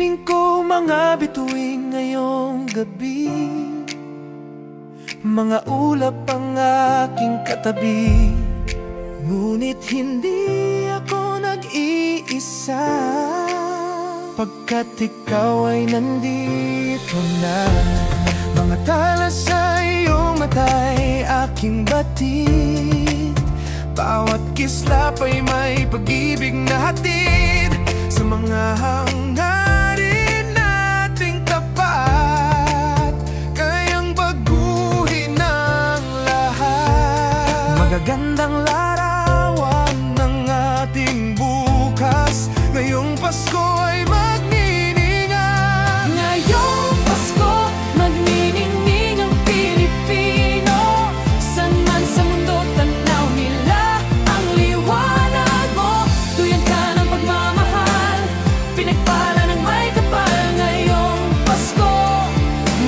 Piling ko mga bituin ngayong gabi, mga ulap ang aking katabi. Ngunit hindi ako nag-iisa, pagkat ikaw ay nandito na. Mga tala sa iyong mata'y aking batid, bawat kislap ay may pag-ibig na hatid. Sa mga hangarin nating tapat, kayang baguhin ang lahat. Magagandang larawan ng ating bukas, ngayong Pasko ay magniningay. Ngayong Pasko, magniningning ang Pilipino. San man sa mundo, tanaw nila ang liwanag mo. Tuyan ka ng pagmamahal, pinagpala ng may kapal. Ngayong Pasko,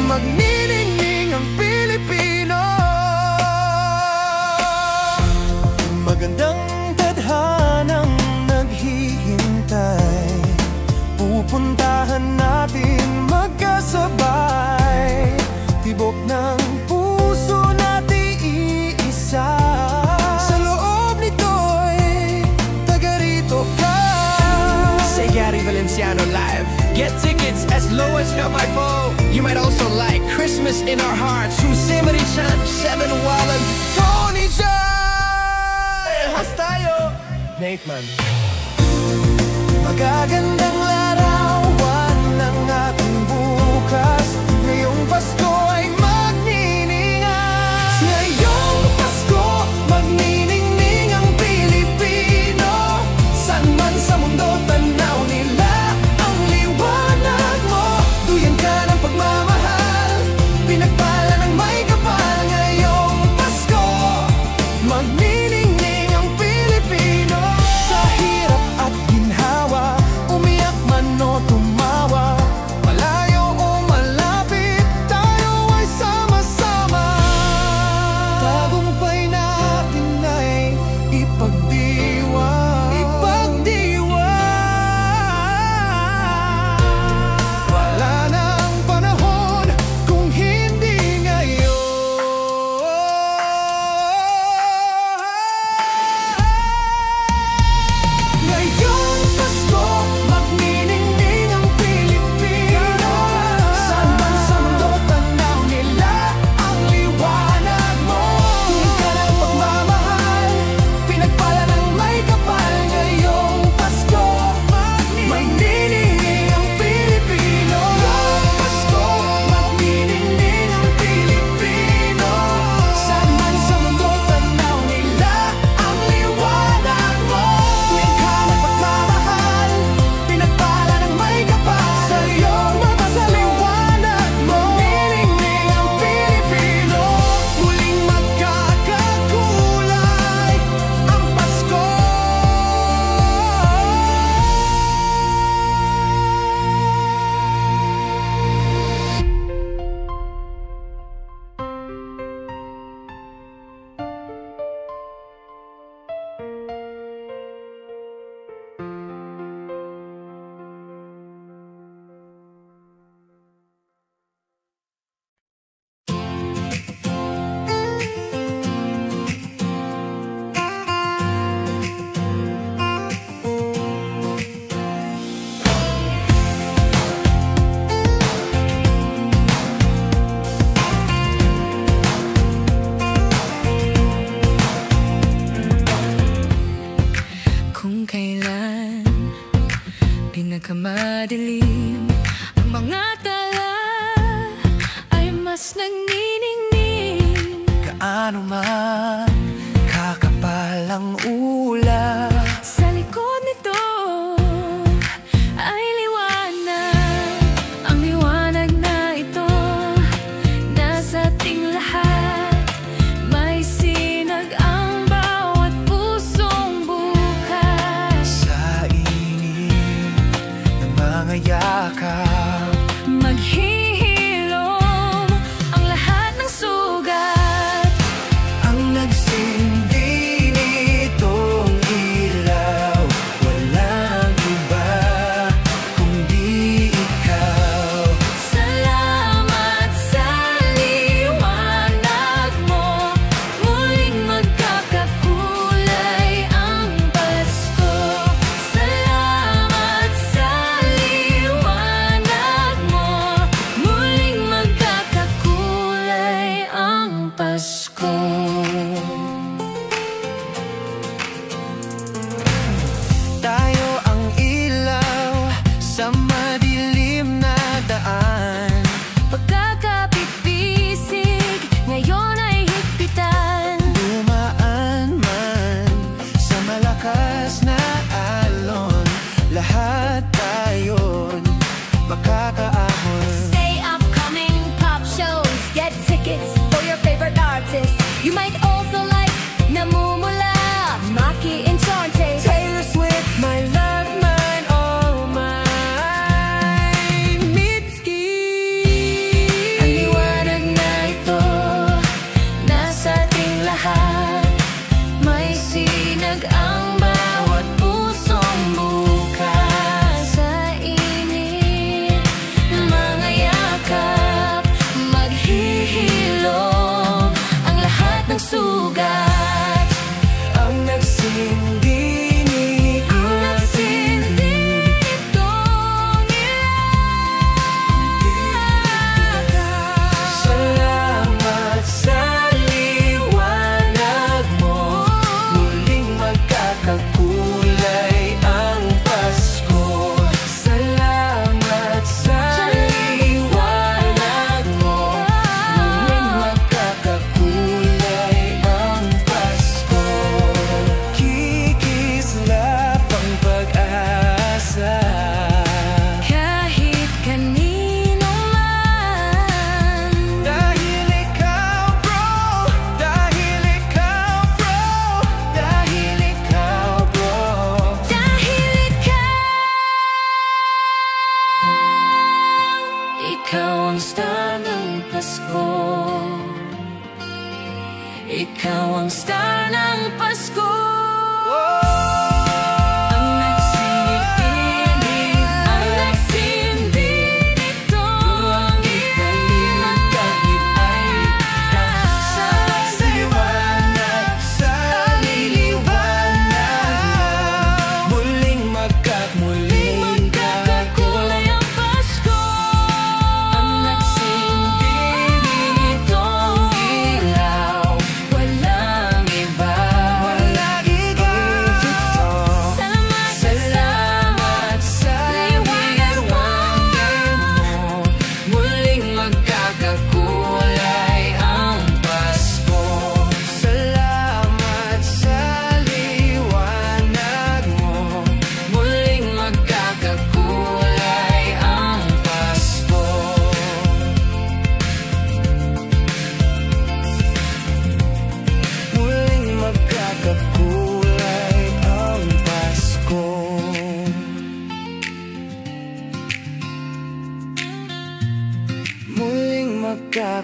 magniningning ang Pilipino. Magandang tadhanang naghihintay, pupuntahan natin magkasabay. Tibok ng puso natin iisa, sa loob nito'y taga rito ka. Say Gary Valenciano live. Get tickets as low as 5 You might also like Christmas in Our Hearts, Jose Marichan, Seven Wallen, Tony Jai, Hastayo, Nate Man. Magagandang larawan ng ating bukas, ngayong Pasko ay magniningay. Ngayong Pasko, magniningning ang Pilipino. San man sa mundo, tanaw nila ang liwanag mo. Duyan ka ng pagmamahal, pinagpala ng may kapal. Ngayong Pasko, magniningning ang Pilipino. Sa hirap at ginhawa, umiyak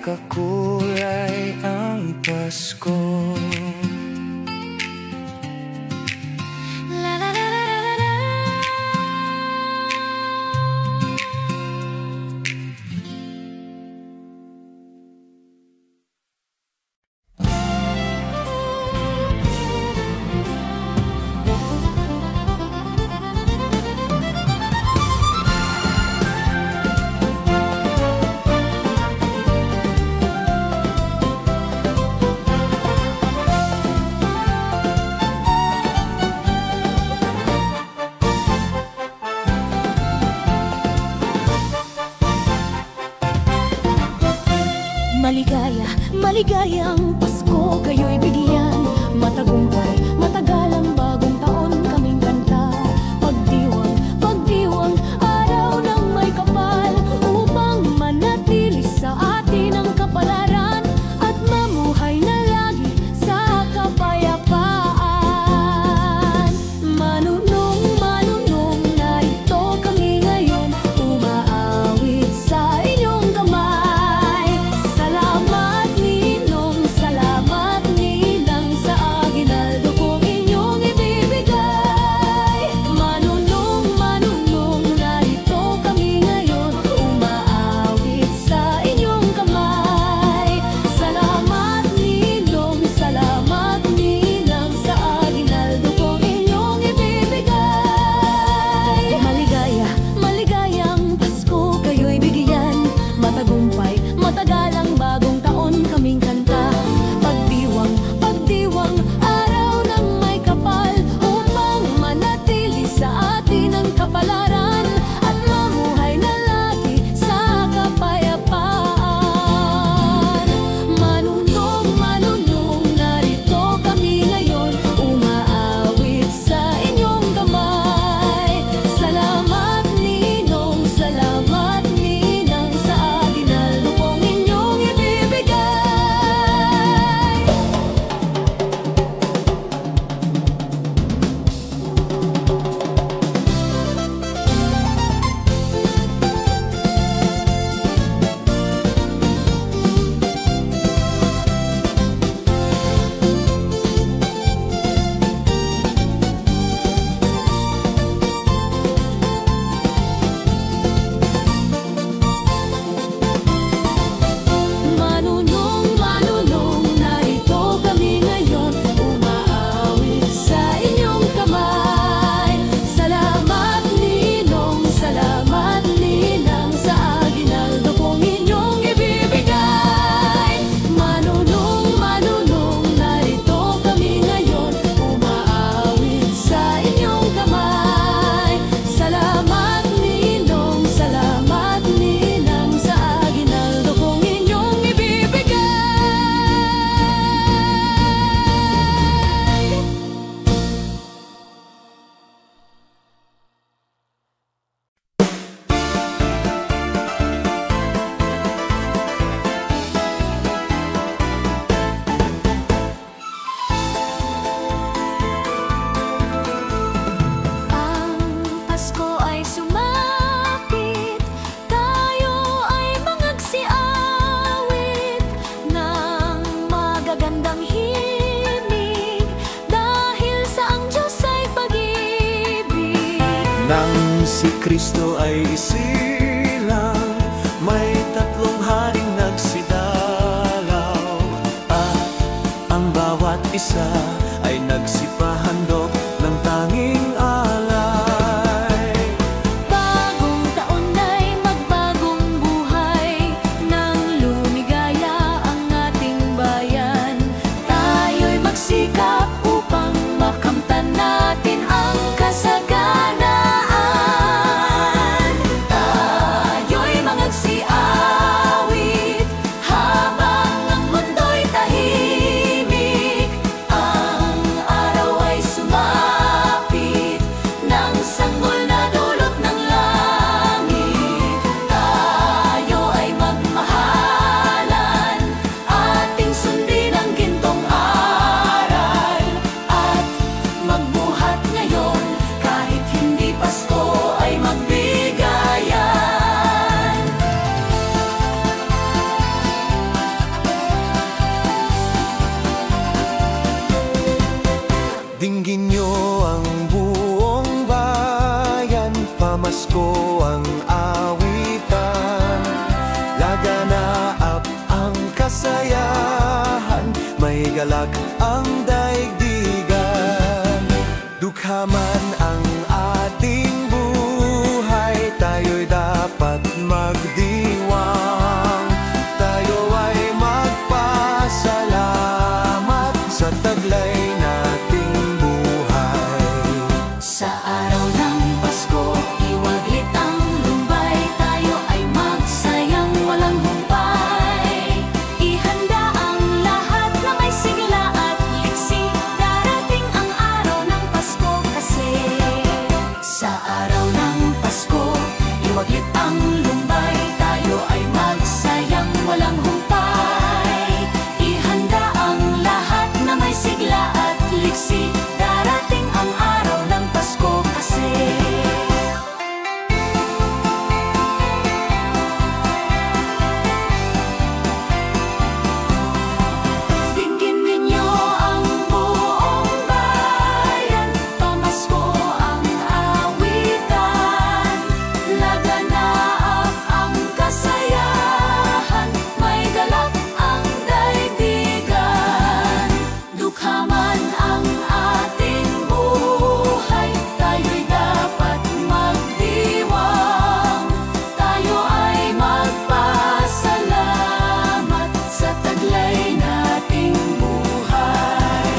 nagkakakulay ang Pasko. Maligaya, maligayang Pasko kayo'y bigyan. Matagumpay, matagalang bagong taon kaming kanta. Pagdiwang, pagdiwang, araw ng may kapal, upang manatili sa atin ang kapalaran at mamuhay na lagi sa kapayapaan. Manunong, manunong, narito kami ngayon, umaawit sa inyong kamay. Salamat ninong, salamat ninang sa aginaldo kong inyong ibibigay. Manunong, manunong, narito kami ngayon, umaawit sa inyong kamay. Salamat ninong, salamat ninang sa aginaldo kong inyong ibibigay. Maligaya, maligayang Pasko kayo'y bigyan. Matagumpay, matagalang bagong taon kaming kanta. Pagdiwang, pagdiwang, araw ng may kapal, upang manatili sa atin ang kapalaran at mamuhay na lagi sa kapayapaan. Manunong, manunong, narito kami ngayon, umaawit sa inyong kamay. Salamat ninong, salamat ninang sa aginaldo kong inyong ibibigay. Manunong, manunong, narito kami ngayon, umaawit sa inyong kamay. Salamat ninong, salamat ninang sa aginaldo kong inyong ibibigay. Manunong, manunong, narito kami ngayon, umaawit sa inyong kamay. Salamat ninong, salamat ninang sa aginaldo kong inyong ibibigay. Ang Pasko ay sumapit, tayo ay mangagsiawit ng magagandang himig, dahil sa ang Diyos ay pag-ibig. Nang si Kristo ay isilang, may tatlong haring nagsidalaw, at ang bawat isa ay nagsipahandog ng tanging alay. Bagong taon ay magbagong buhay, nang lumigaya ang ating bayan. Tayo'y magsikap upang makamtan natin ang kasaganaan. Tayo'y mangagsiawit habang ang mundo'y tahimik. Ang Dinggin nyo ang buong bayan, pamasko ang awitan. Laganap ang kasayahan, may galak ang daigdigan. Dukha man ang ating buhay, tayo'y dapat magdiwang. Tayo ay magpasalamat sa taglay nating buhay. Sa araw ng Pasko, iwaglit ang lumbay. Tayo ay magsayang walang humpay. Ihanda ang lahat na may sigla at liksi. Darating ang araw ng Pasko kasi. Sa araw ng Pasko, iwaglit ang lumbay. Tayo ay magsayang walang humpay. Ihanda ang lahat na may sigla at liksi. Darating ang araw ng Pasko kasi. Dinggin ninyo ang buong bayan, pamasko ang awitan. Laganap ang kasayahan, may galak ang daigdigan. Dukha man ang ating buhay, tayo'y dapat magdiwang. Tayo ay magpasalamat sa taglay nating buhay.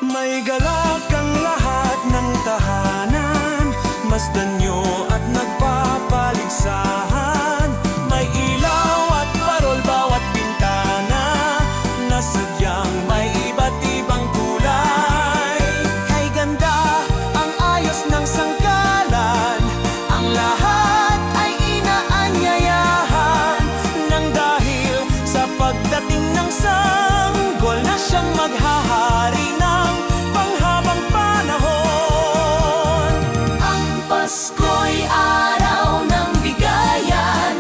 May galak ang lahat ng tahanan, masdan nyo at nagpapaligsahan. May ilaw at parol bawat bintana, na sadyang may iba't ibang kulay. Kay ganda ang ayos ng sangkalan, ang lahat ay inaanyayahan. Nang dahil sa pagdating ng sanggol na siyang maghahari ng panghabang panahon. Ang Pasko'y araw ng bigayan,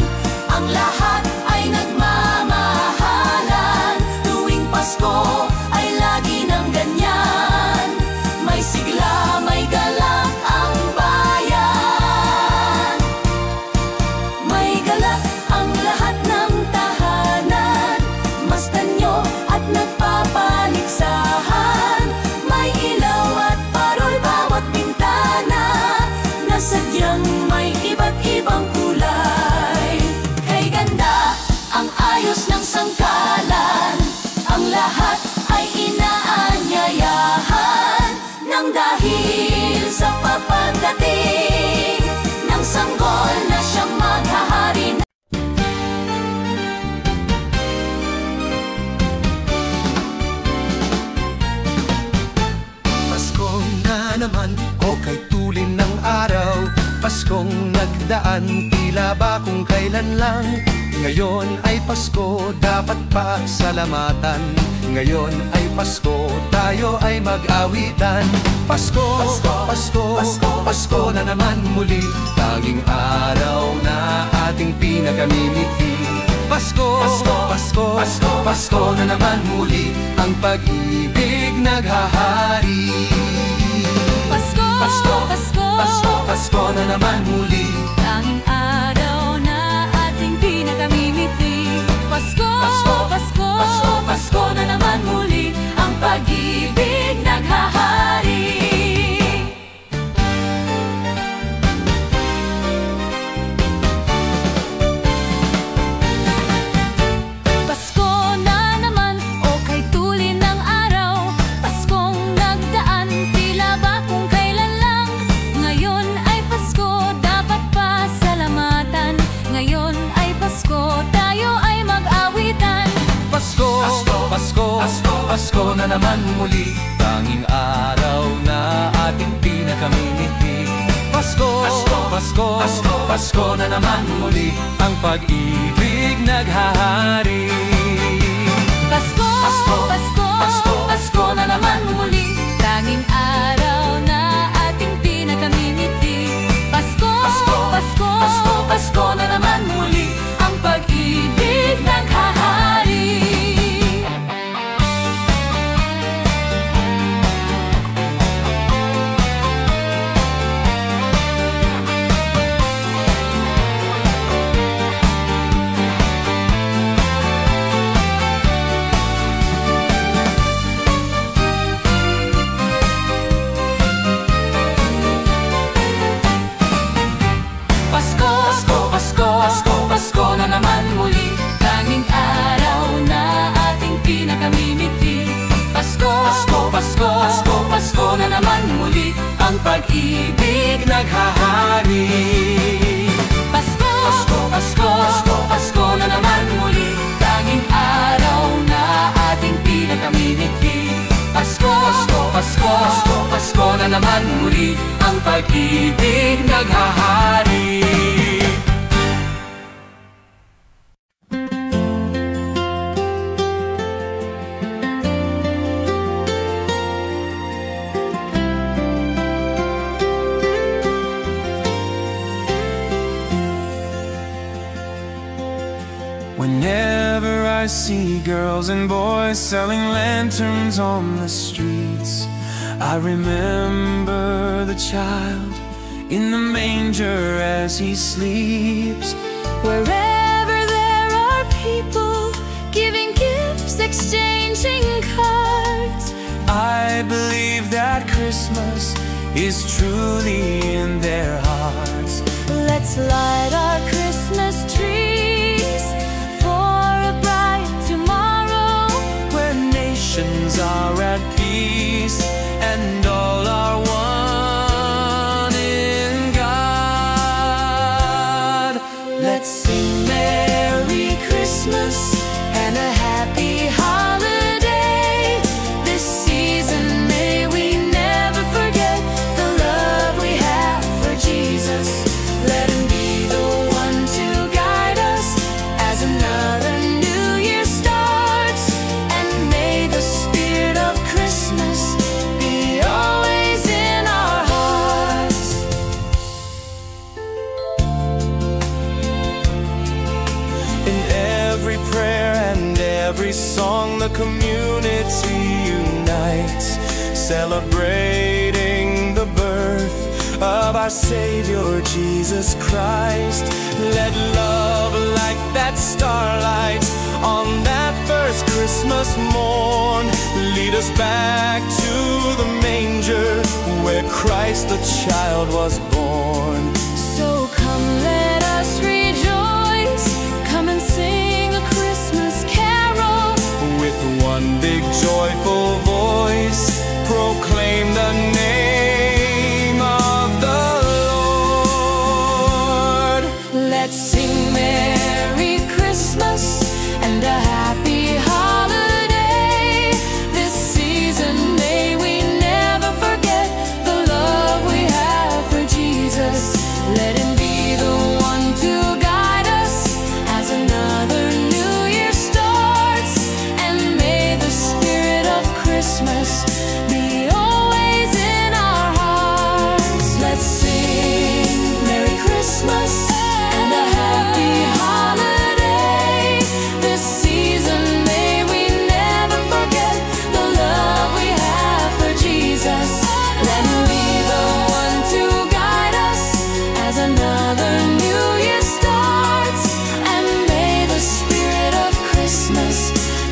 ang lahat ay nagmamahalan. Tuwing Pasko ay lagi ng ganyan, may sigla, may galak ang bayan. May galak ang lahat ng tahanan, masdan nyo at nagpapaligsahan. May ilaw at parol bawat bintana, na sadyang may iba't ibang kulay. Kay ganda ang ayos ng sangkalan, ang lahat ay inaanyayahan. Nang dahil sa papagdating ng sanggol na siyang maghahari. Paskong na naman, o kay tulin ng araw. Paskong nagdaan, tila ba kung kailan lang. Ngayon ay Pasko, dapat pa salamatan. Ngayon ay Pasko, tayo ay mag-awitan. Pasko, Pasko, Pasko, Pasko na naman muli. Tanging araw na ating pinakamimiti. Pasko, Pasko, Pasko, Pasko na naman muli. Ang pag-ibig naghahari. Pasko, Pasko, Pasko, Pasko, Pasko na naman muli. tanging araw na ating pinakamimiti. Pasko, Pasko, Pasko, Pasko, Pasko na naman muli. Ang pag-ibig naghahari. Pasko na naman, o kay tulin ng araw. Paskong nagdaan, tila ba kung kailan lang. Ngayon ay Pasko, dapat pa salamatan. Ngayon ay Pasko, tayo ay mag-awitan. Pasko, Pasko, Pasko, Pasko na naman muli. Tanging araw na ating pinakamimiti. Pasko, Pasko, Pasko, Pasko na naman muli. Ang pag-ibig naghahari. Pasko, Pasko, Pasko, Pasko, Pasko na naman muli. Tanging araw na ating pinakamimiti. Pasko, Pasko, Pasko, Pasko, Pasko na naman muli. Ang pag-ibig naghahari. ang pag-ibig naghahari. Pasko, Pasko, Pasko, Pasko, Pasko na naman muli, tanging araw na ating pinagkamimigti. Pasko, Pasko, Pasko, Pasko, Pasko na naman muli, ang pag-ibig naghahari. Whenever I see girls and boys selling lanterns on the streets, I remember the child in the manger as he sleeps. wherever there are people giving gifts, exchanging cards, I believe that Christmas is truly in their hearts. let's light our Christmas trees for a bright tomorrow, Where nations are at peace and all are one in God. let's sing Merry Christmas and a happy holiday. This season may we never forget the love we have for Jesus. Let him be the one to guide us as another new year starts, and may the spirit of Christmas be always in our hearts. In every prayer and every song, the community unites, celebrating the birth of our Savior Jesus Christ. Let love like that starlight on that first Christmas morn lead us back to the manger where Christ the child was born. So come, let us rejoice. Come and sing a Christmas carol. With one big joyful voice, proclaim the name of the Lord. Let's sing Merry Christmas and a happy holiday. This season may we never forget the love we have for Jesus. Let him be the one to guide us as another new year starts, and may the spirit of Christmas be always in our hearts. Let's sing Merry Christmas and a happy holiday. This season may we never forget the love we have for Jesus. Let him be the one to guide us as another new year starts, and may the spirit of Christmas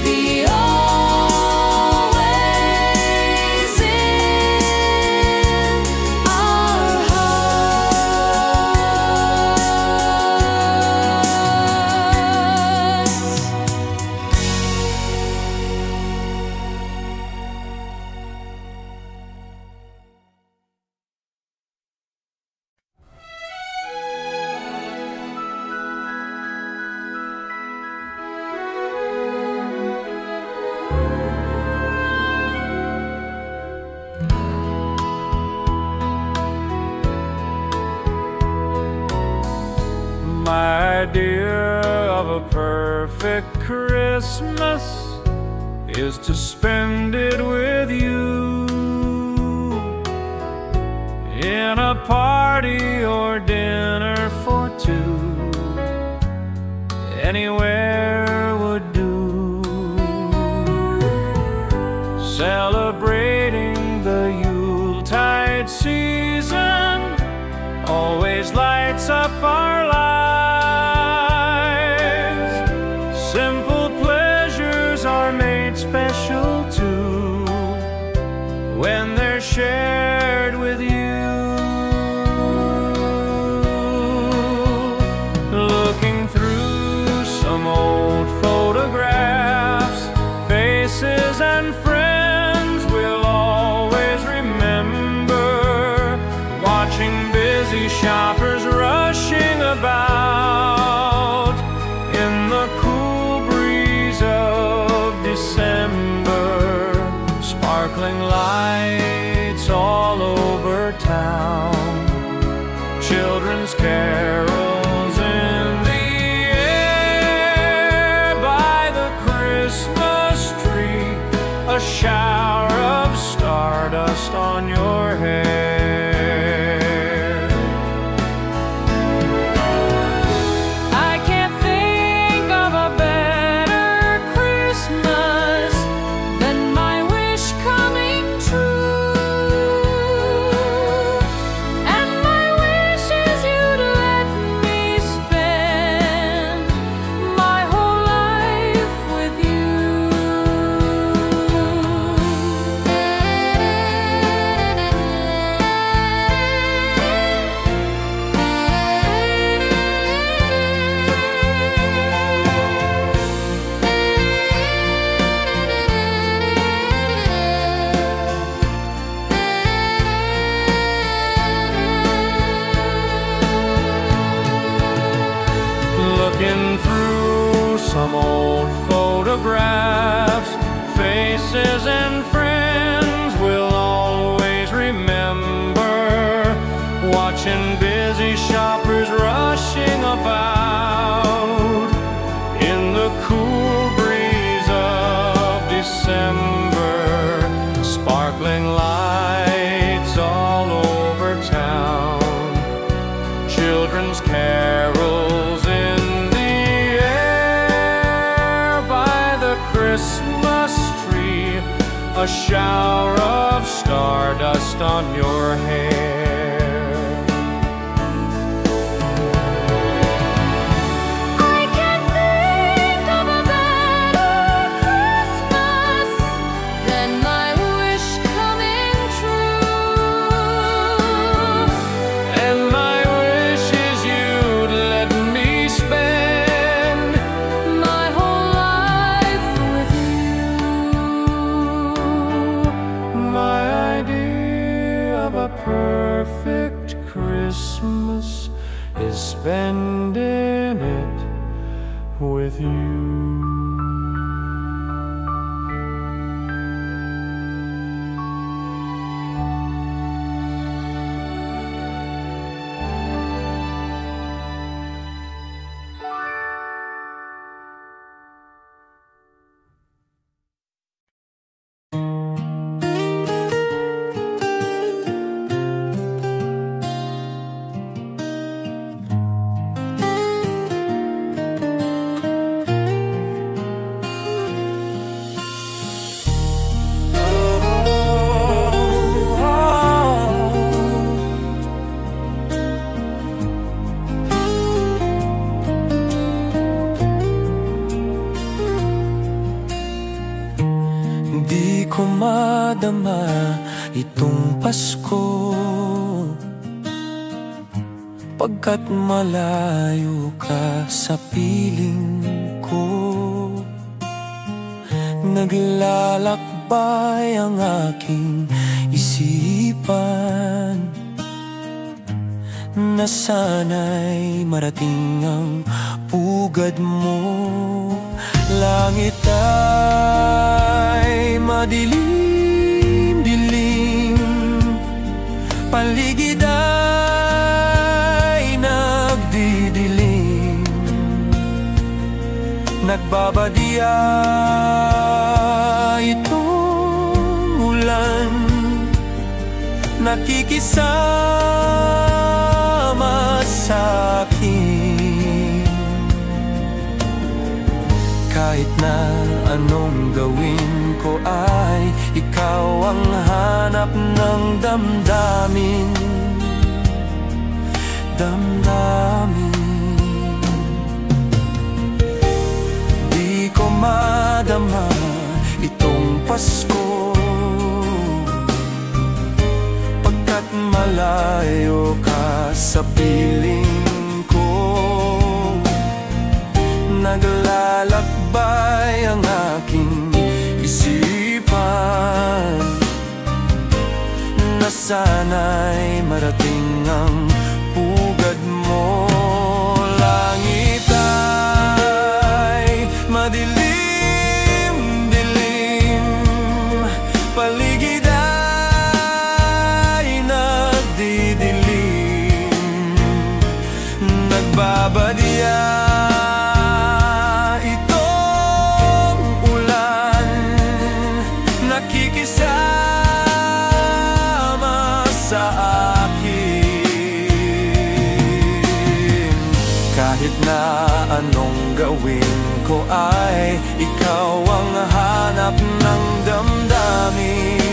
be always in our hearts. My idea of a perfect Christmas is to spend it with you, in a party or dinner for two. Anywhere would do, celebrating the Yuletide season always lights up our lives. Simple pleasures are made special too when they're shared with you. Looking through some old photographs, faces and friends we'll always remember. on your hair. I can't think of a better Christmas than my wish coming true. And my wish is you'd let me spend my whole life with you. Looking through some old photographs, faces and friends we'll always remember. Watching busy shoppers rushing about in the cool breeze of December. Sparkling lights all over town, children's carols in the air by the Christmas tree, a shower of stardust on your hair. I can't think of a better Christmas than my wish coming true. And my wish is you'd let me spend My whole life with you. my idea of a perfect Christmas is spending it with you. Di ko madama itong Pasko, pagkat malayo ka sa piling ko. Naglalakbay ang aking isipan na sana'y marating ang pugad mo. Langit ay madilim-dilim, paligid ay nagdidilim. Nagbabadya itong ulan, nakikisama sa'kin. Kahit na anong gawin ko ay ikaw ang hanap ng damdamin. Di ko madama itong Pasko, pagkat malayo ka sa piling ko. Naglalakbay ang aking isipan na sana'y marating ang pugad mo. Langit ay madilim-dilim, paligid ay nagdidilim. Nagbabadya nakikisama sa akin. Kahit na anong gawin ko ay ikaw ang hanap ng damdamin.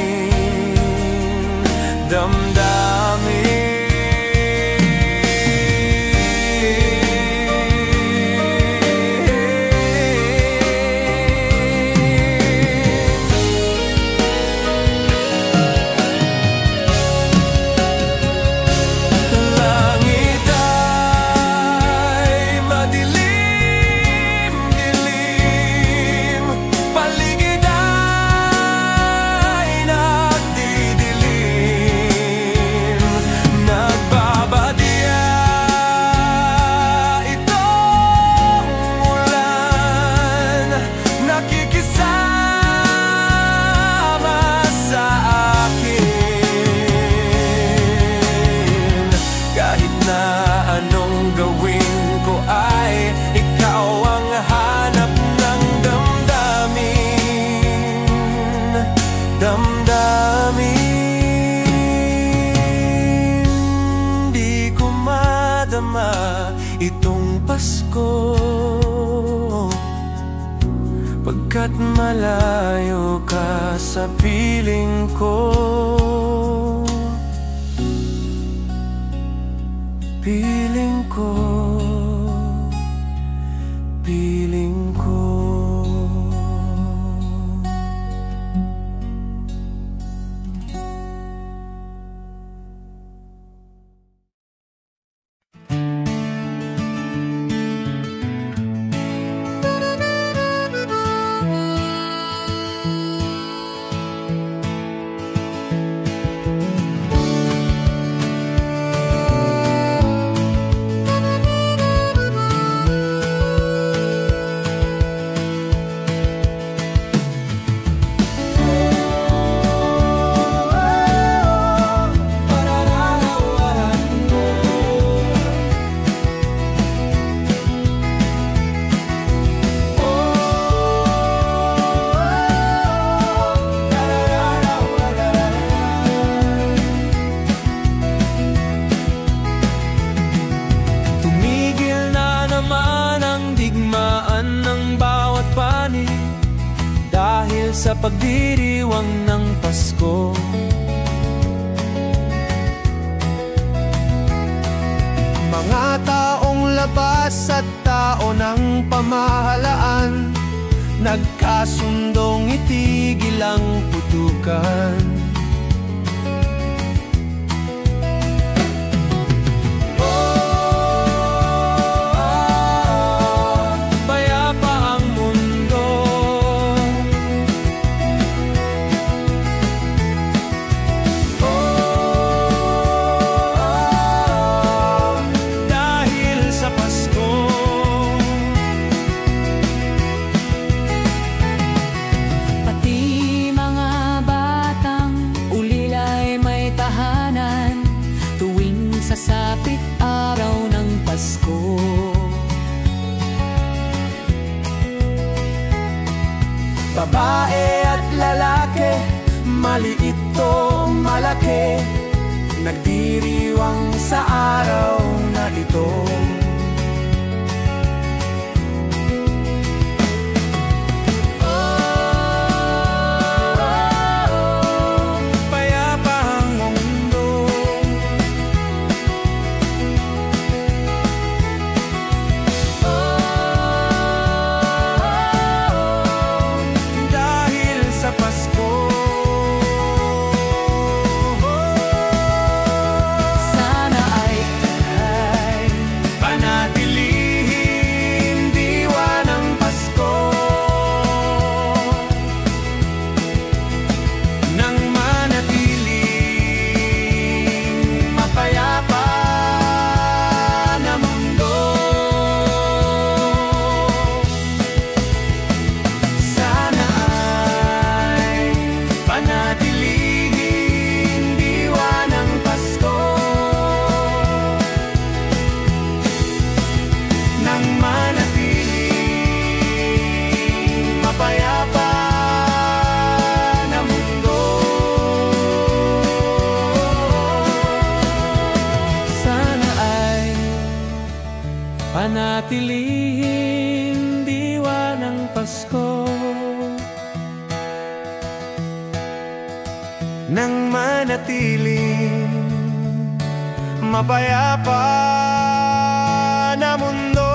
Di ko madama itong Pasko, pagkat malayo ka sa piling ko. Piling ko, piling ko. Sa pagdiriwang ng Pasko, mga taong labas at tao ng pamahalaan, nagkasundong itigil ang putukan. Sasapit araw ng Pasko, babae at lalaki, maliit o malaki, nagdiriwang sa araw na ito. sana ay Panatilihing diwa ng Pasko, nang manatiling mapayapa na mundo.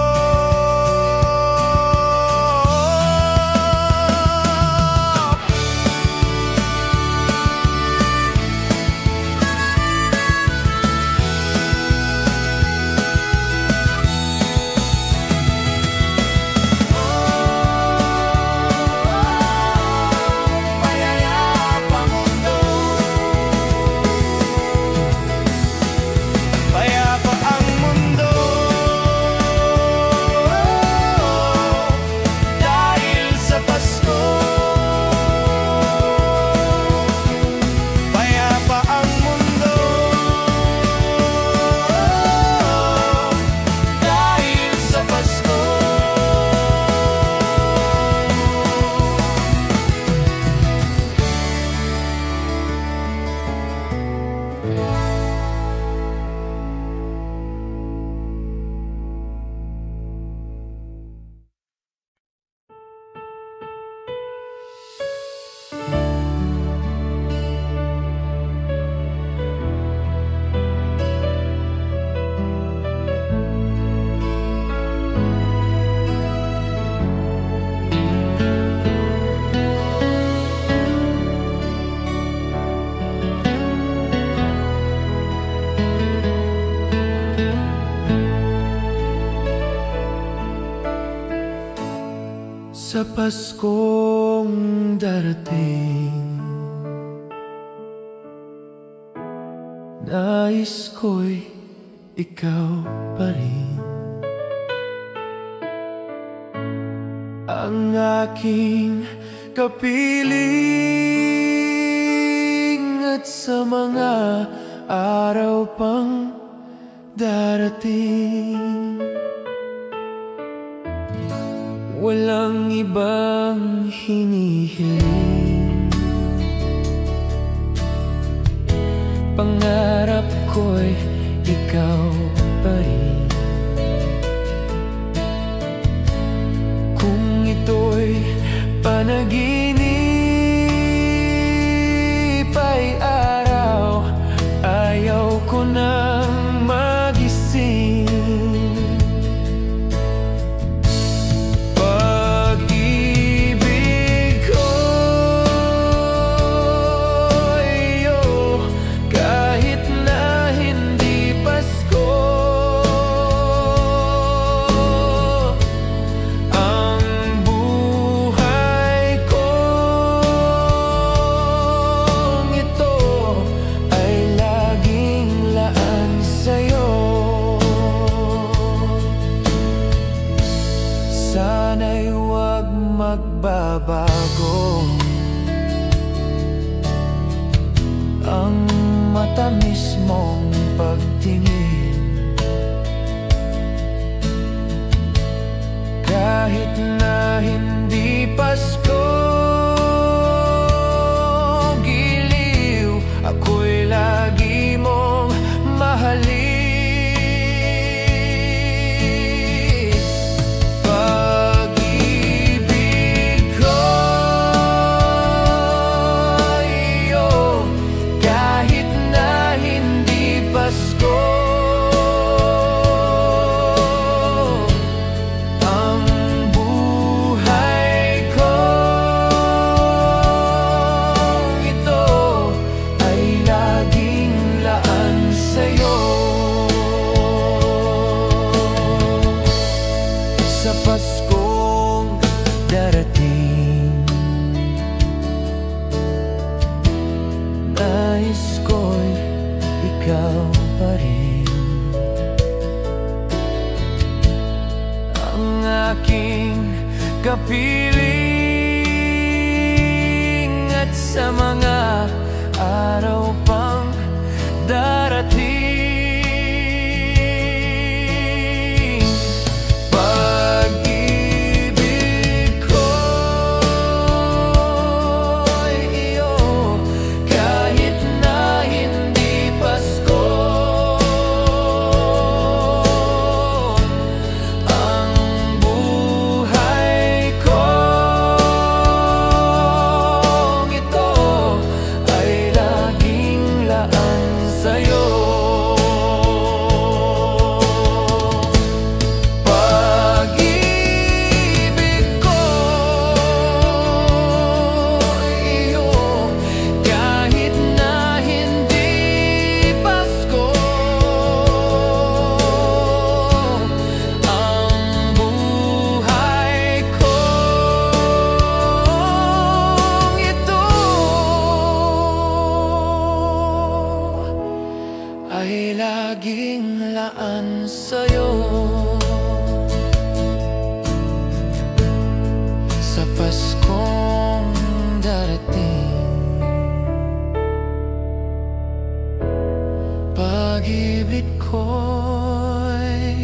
Sa Paskong darating, nais ko'y ikaw pa rin ang aking kapiling, at sa mga araw pang darating, walang ibang hinihiling. Pangarap ko'y ikaw pa rin. Kung ito'y panaginip ay araw, ayaw ko nang magising. Sana'y huwag magbabago ang matamis mong pagtingin, kahit na hindi Pasko. Giliw, ako'y lagi mong mahalin. Sa Paskong darating, nais ko'y ikaw pa rin ang aking kapiling, at sa mga araw pang darating, ay laging laan sa'yo. Sa Paskong darating, pag-ibig ko'y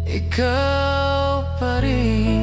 ikaw pa rin.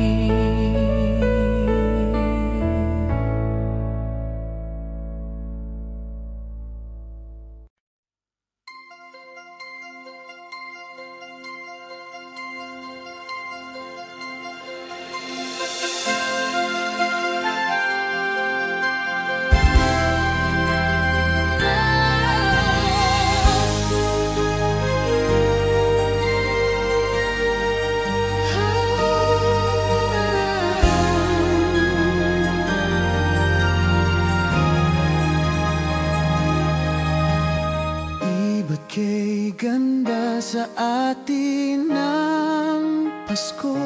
Kay ganda sa atin ng Pasko,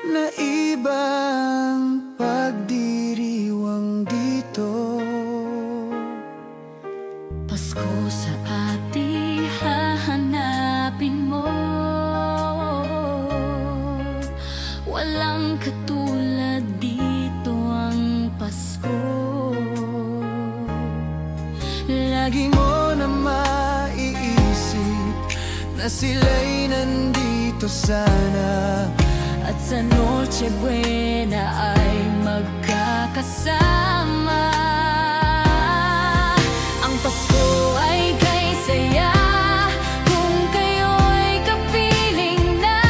na ibang pagdiriwang dito. Pasko sa ati hahanapin mo, walang katulad dito ang Pasko. Lagi mo na maiisip na sila'y nandito sana, at sa Noche Buena ay magkakasama. Ang Pasko ay kay saya kung kayo'y kapiling na.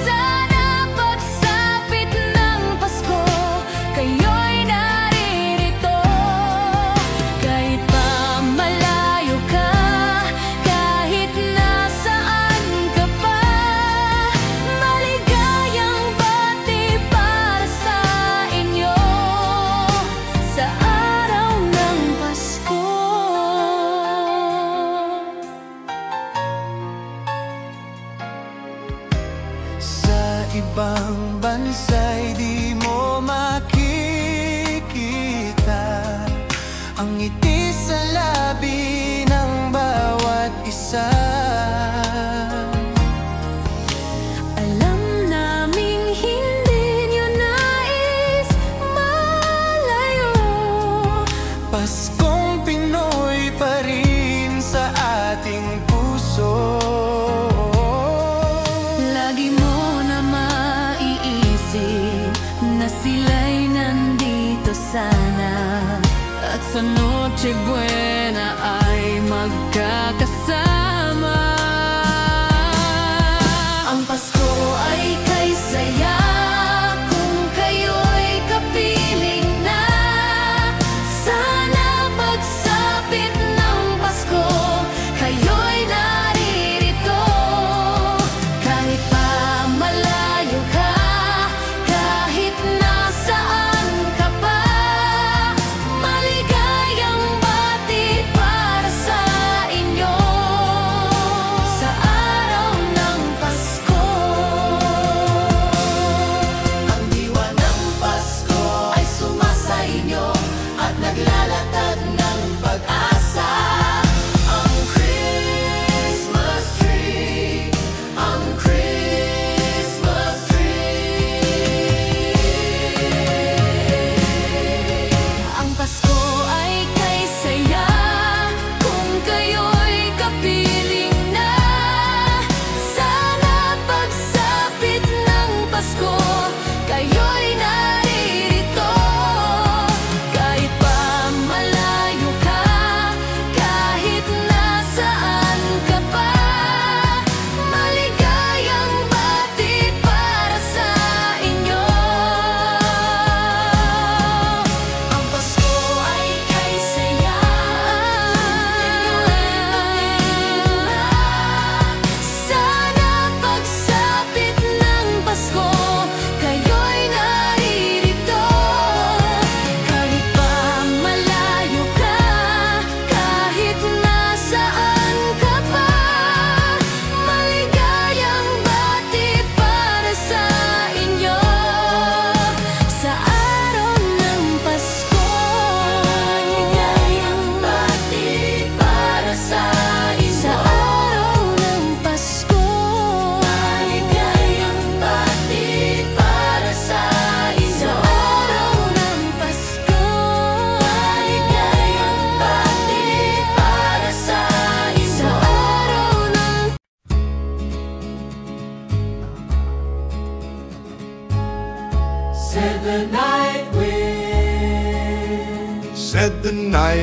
Sana pagsapit ng Pasko, kayo'y naririto. Kahit pa malayo ka, kahit nasaan ka pa, maligayang bati para sa inyo sa araw ng Pasko. Sa ibang bansa'y di mo makikita ang ngiti sa labi ng bawat isa. Alam naming hindi nyo nais malayo. Paskong Pinoy pa rin sa ating puso. Lagi mo na maiisip na sila'y nandito sana, at sa Noche Buena ay magkakasama. Ang Pasko ay kay saya kung kayo'y kapiling na. Sana pagsapit ng Pasko, kayo'y naririto. Kahit pa malayo ka, kahit nasaan ka pa, maligayang bati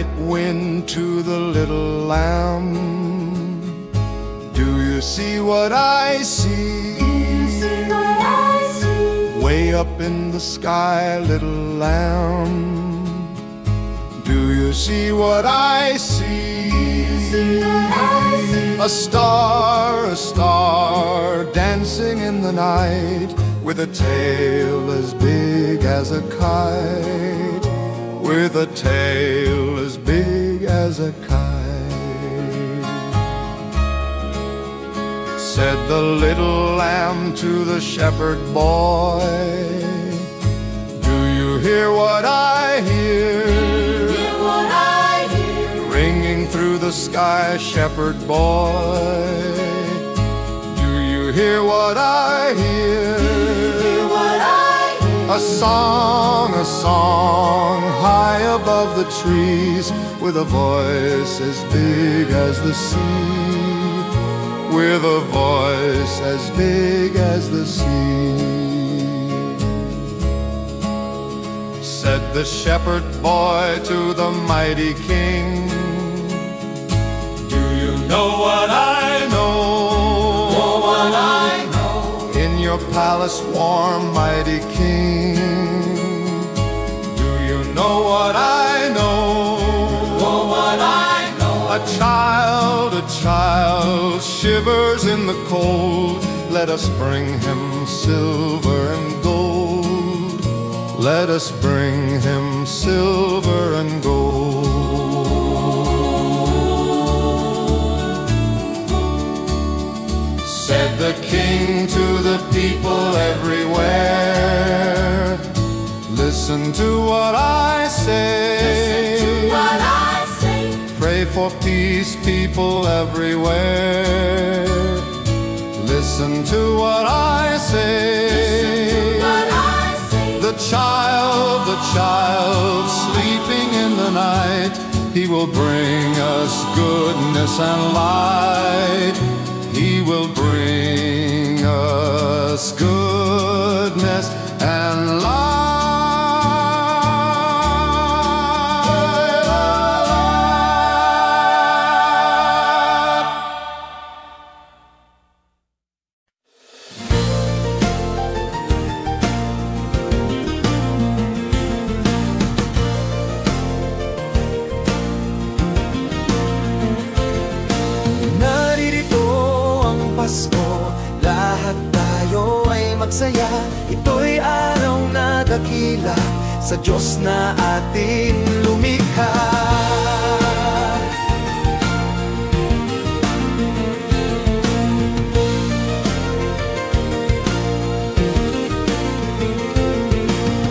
might win to the little lamb. Do you see what I see? Way up in the sky, little lamb. Do you see what I see? A star dancing in the night, with a tail as big as a kite, with a tail as big as a kite. Said the little lamb to the shepherd boy, do you hear what I hear? Ringing through the sky, shepherd boy, do you hear what I hear? A song high above the trees, with a voice as big as the sea, with a voice as big as the sea. Said the shepherd boy to the mighty king, do you know what I know? In your palace warm, mighty king, do you know what I know? A child shivers in the cold. Let us bring him silver and gold. Let us bring him silver and gold. Said the king to the people everywhere, listen to what I say. Pray for peace, people everywhere. Listen to what I say. The child sleeping in the night, he will bring us goodness and light. He will bring us goodness and light. Lahat tayo ay magsaya. Ito'y araw na dakila sa Diyos na atin lumikha.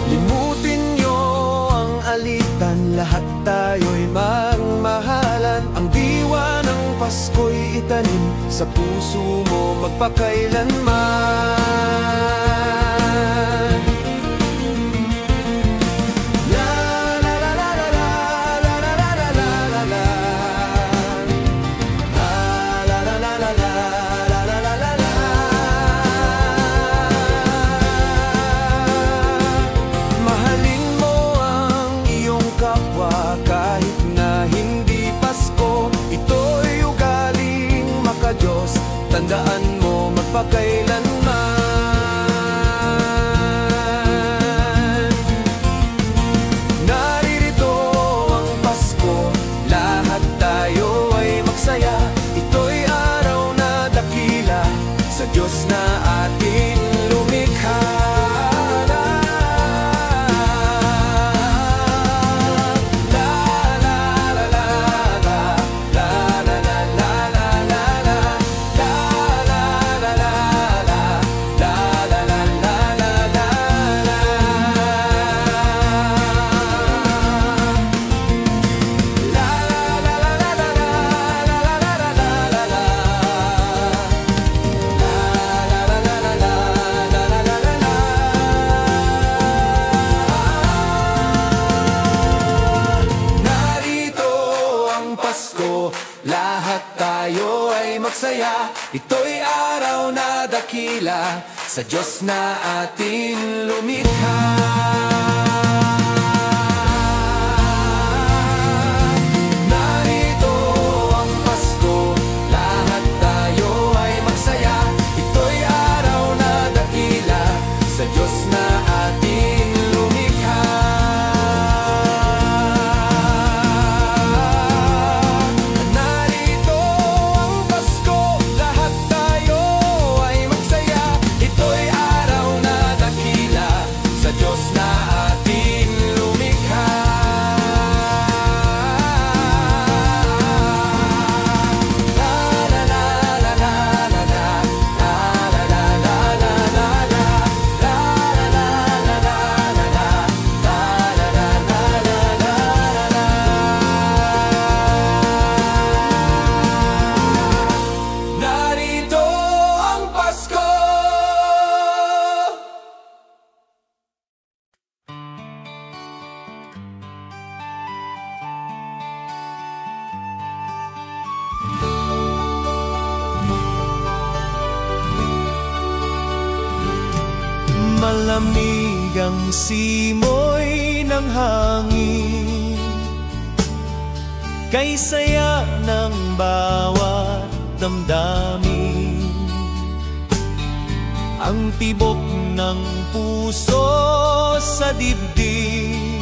Limutin niyo ang alitan, lahat tayo'y magmahalan. Ang diwa ng Pasko'y itanim sa puso mo magpakailanman. La la la la la la la la la la la la la. La la la la la la la la la la. Mahalin mo ang iyong kapwa kahit na hindi Pasko. Ito'y ugaling maka-Diyos, tandaan mo magpakailanman. Naririto ang Pasko, lahat tayo ay magsaya. Ito'y araw na dakila sa Diyos na atin lumikha. Lahat tayo ay magsaya. Ito'y araw na dakila sa Diyos na atin lumikha. Malamig ang simoy ng hangin, kay saya ng bawat damdamin. Ang tibok ng puso sa dibdib,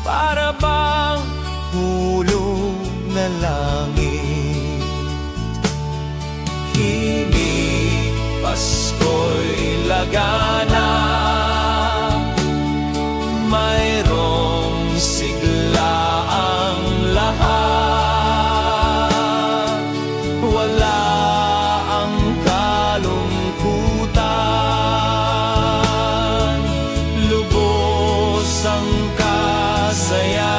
para bang hulog na langit. Himig, Pasko'y laganap, mayroong sigla ang lahat. Wala ang kalungkutan, lubos ang kasayahan.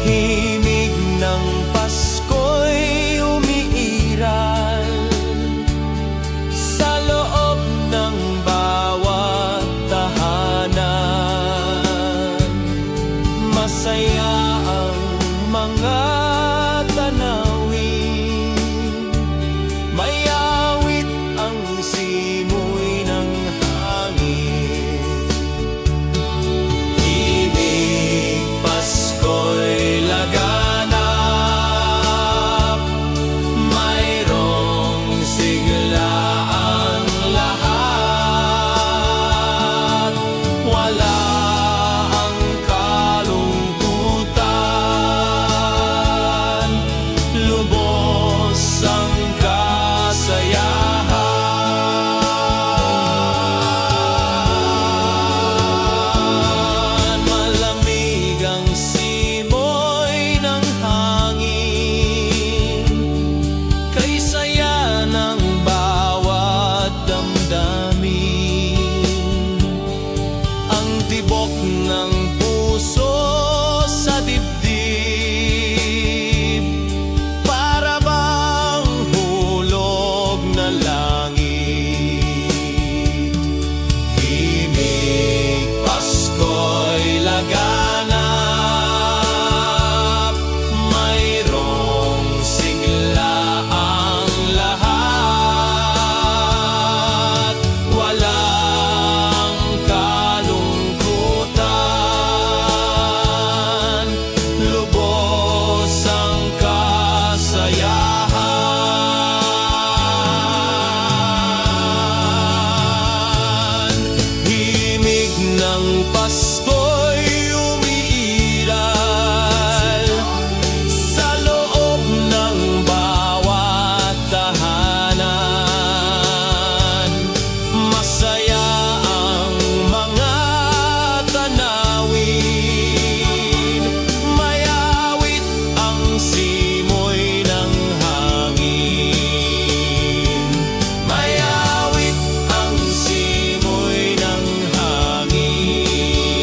Himig ng Pasko'y umiiral sa loob ng bawat tahanan. Masaya ang mga tanawin, may awit ang simoy ng hangin. Himig, Pasko'y laganap, mayroong sigla ang lahat. Wala ang kalungkutan, lubos ang kasayahan. Malamig ang simoy ng hangin, kay saya ng bawat damdamin. Ang tibok ng puso sa dibdib, para bang hulog na langit. Himig, Pasko'y laganap, mayroong sigla ang lahat. Walang kalungkutan, lubos ang kasayahan. Himig ng Pasko'y umiiral sa loob ng bawat tahanan. Masaya ang mga tanawin, may awit ang simoy ng hangin. May awit ang simoy ng hangin.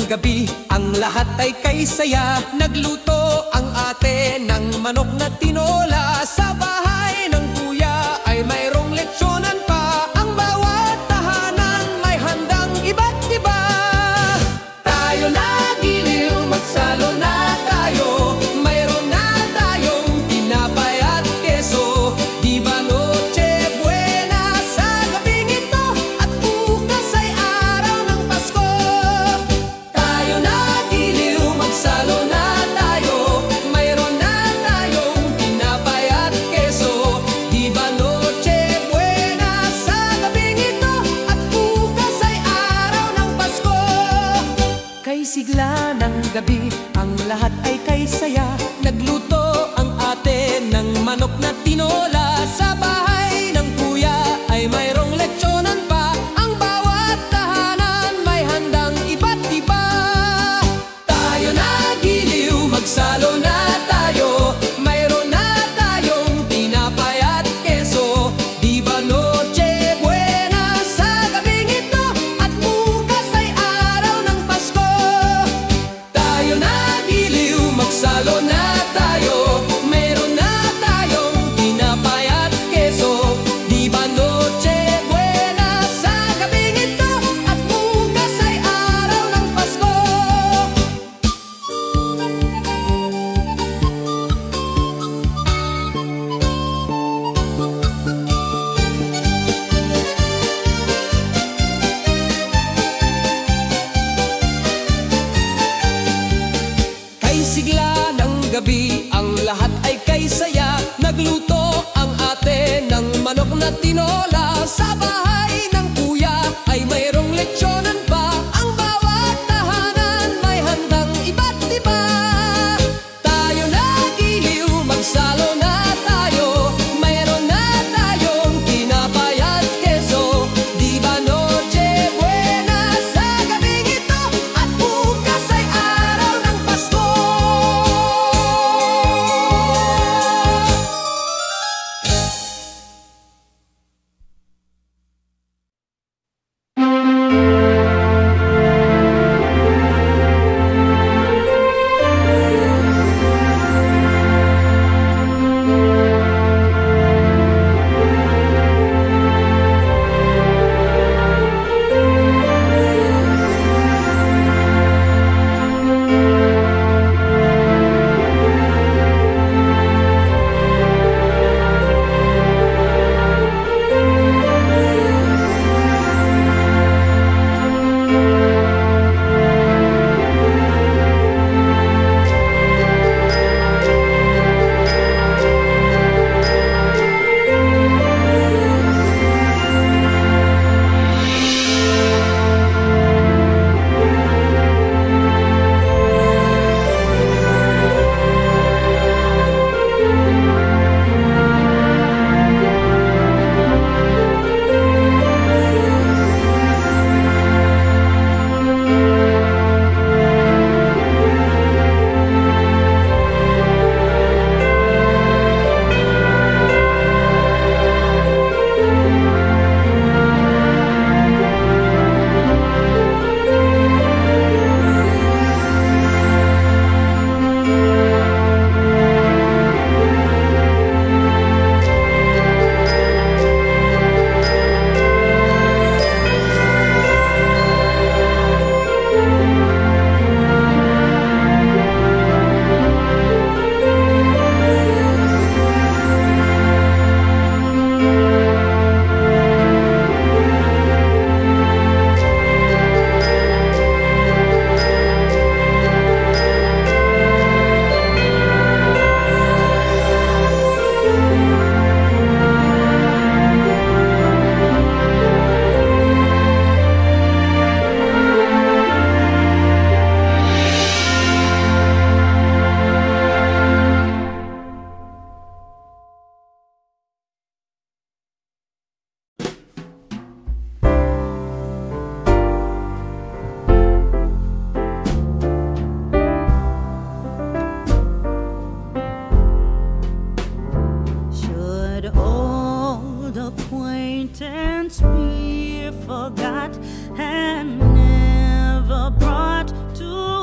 gabi, ang lahat ay kay saya. Nagluto ang ate ng manok na tinola. Sa bahay ng kuya ay mayroong leksyonan pa. Ang bawat tahanan may handang iba't iba. Tayo na giliw, magsalo na tayo. Mayroon na tayong tinapay at keso. Di ba Noche Buena sa gabing ito? At bukas ay araw ng Pasko. Tayo na giliw, magsalo na tayo. Mayroon na tayong tinapay at keso. Di ba Noche Buena sa gabing ito? At bukas ay araw ng Pasko. Kay sigla ng gabi, ang lahat ay kay saya. Nagluto ang ate ng manok na tinola. Sa bahay ng kuya ay mayroong leksyonan pa. Ang bawat tahanan may handang iba't iba. Tayo na giliw, magsalo na tayo. Mayroon na tayong tinapay at keso. Di ba Noche Buena sa gabing ito? At bukas ay araw ng Pasko. Tayo na giliw, magsalo na tayo. Mayroon na tayong tinapay at keso. Di ba Noche Buena sa gabing ito? At bukas ay araw ng Pasko. Kay sigla ng gabi, ang lahat ay kay saya. Nagluto ang ate ng manok na tinola. Sa bahay ng kuya ay mayroong leksyonan pa. Ang bawat tahanan may handang iba't iba. Tayo na giliw, magsalo na tayo. Mayroon na tayong tinapay at keso. Di ba Noche Buena sa gabing ito? At bukas ay araw ng Pasko. acquaintance be forgot and never never brought to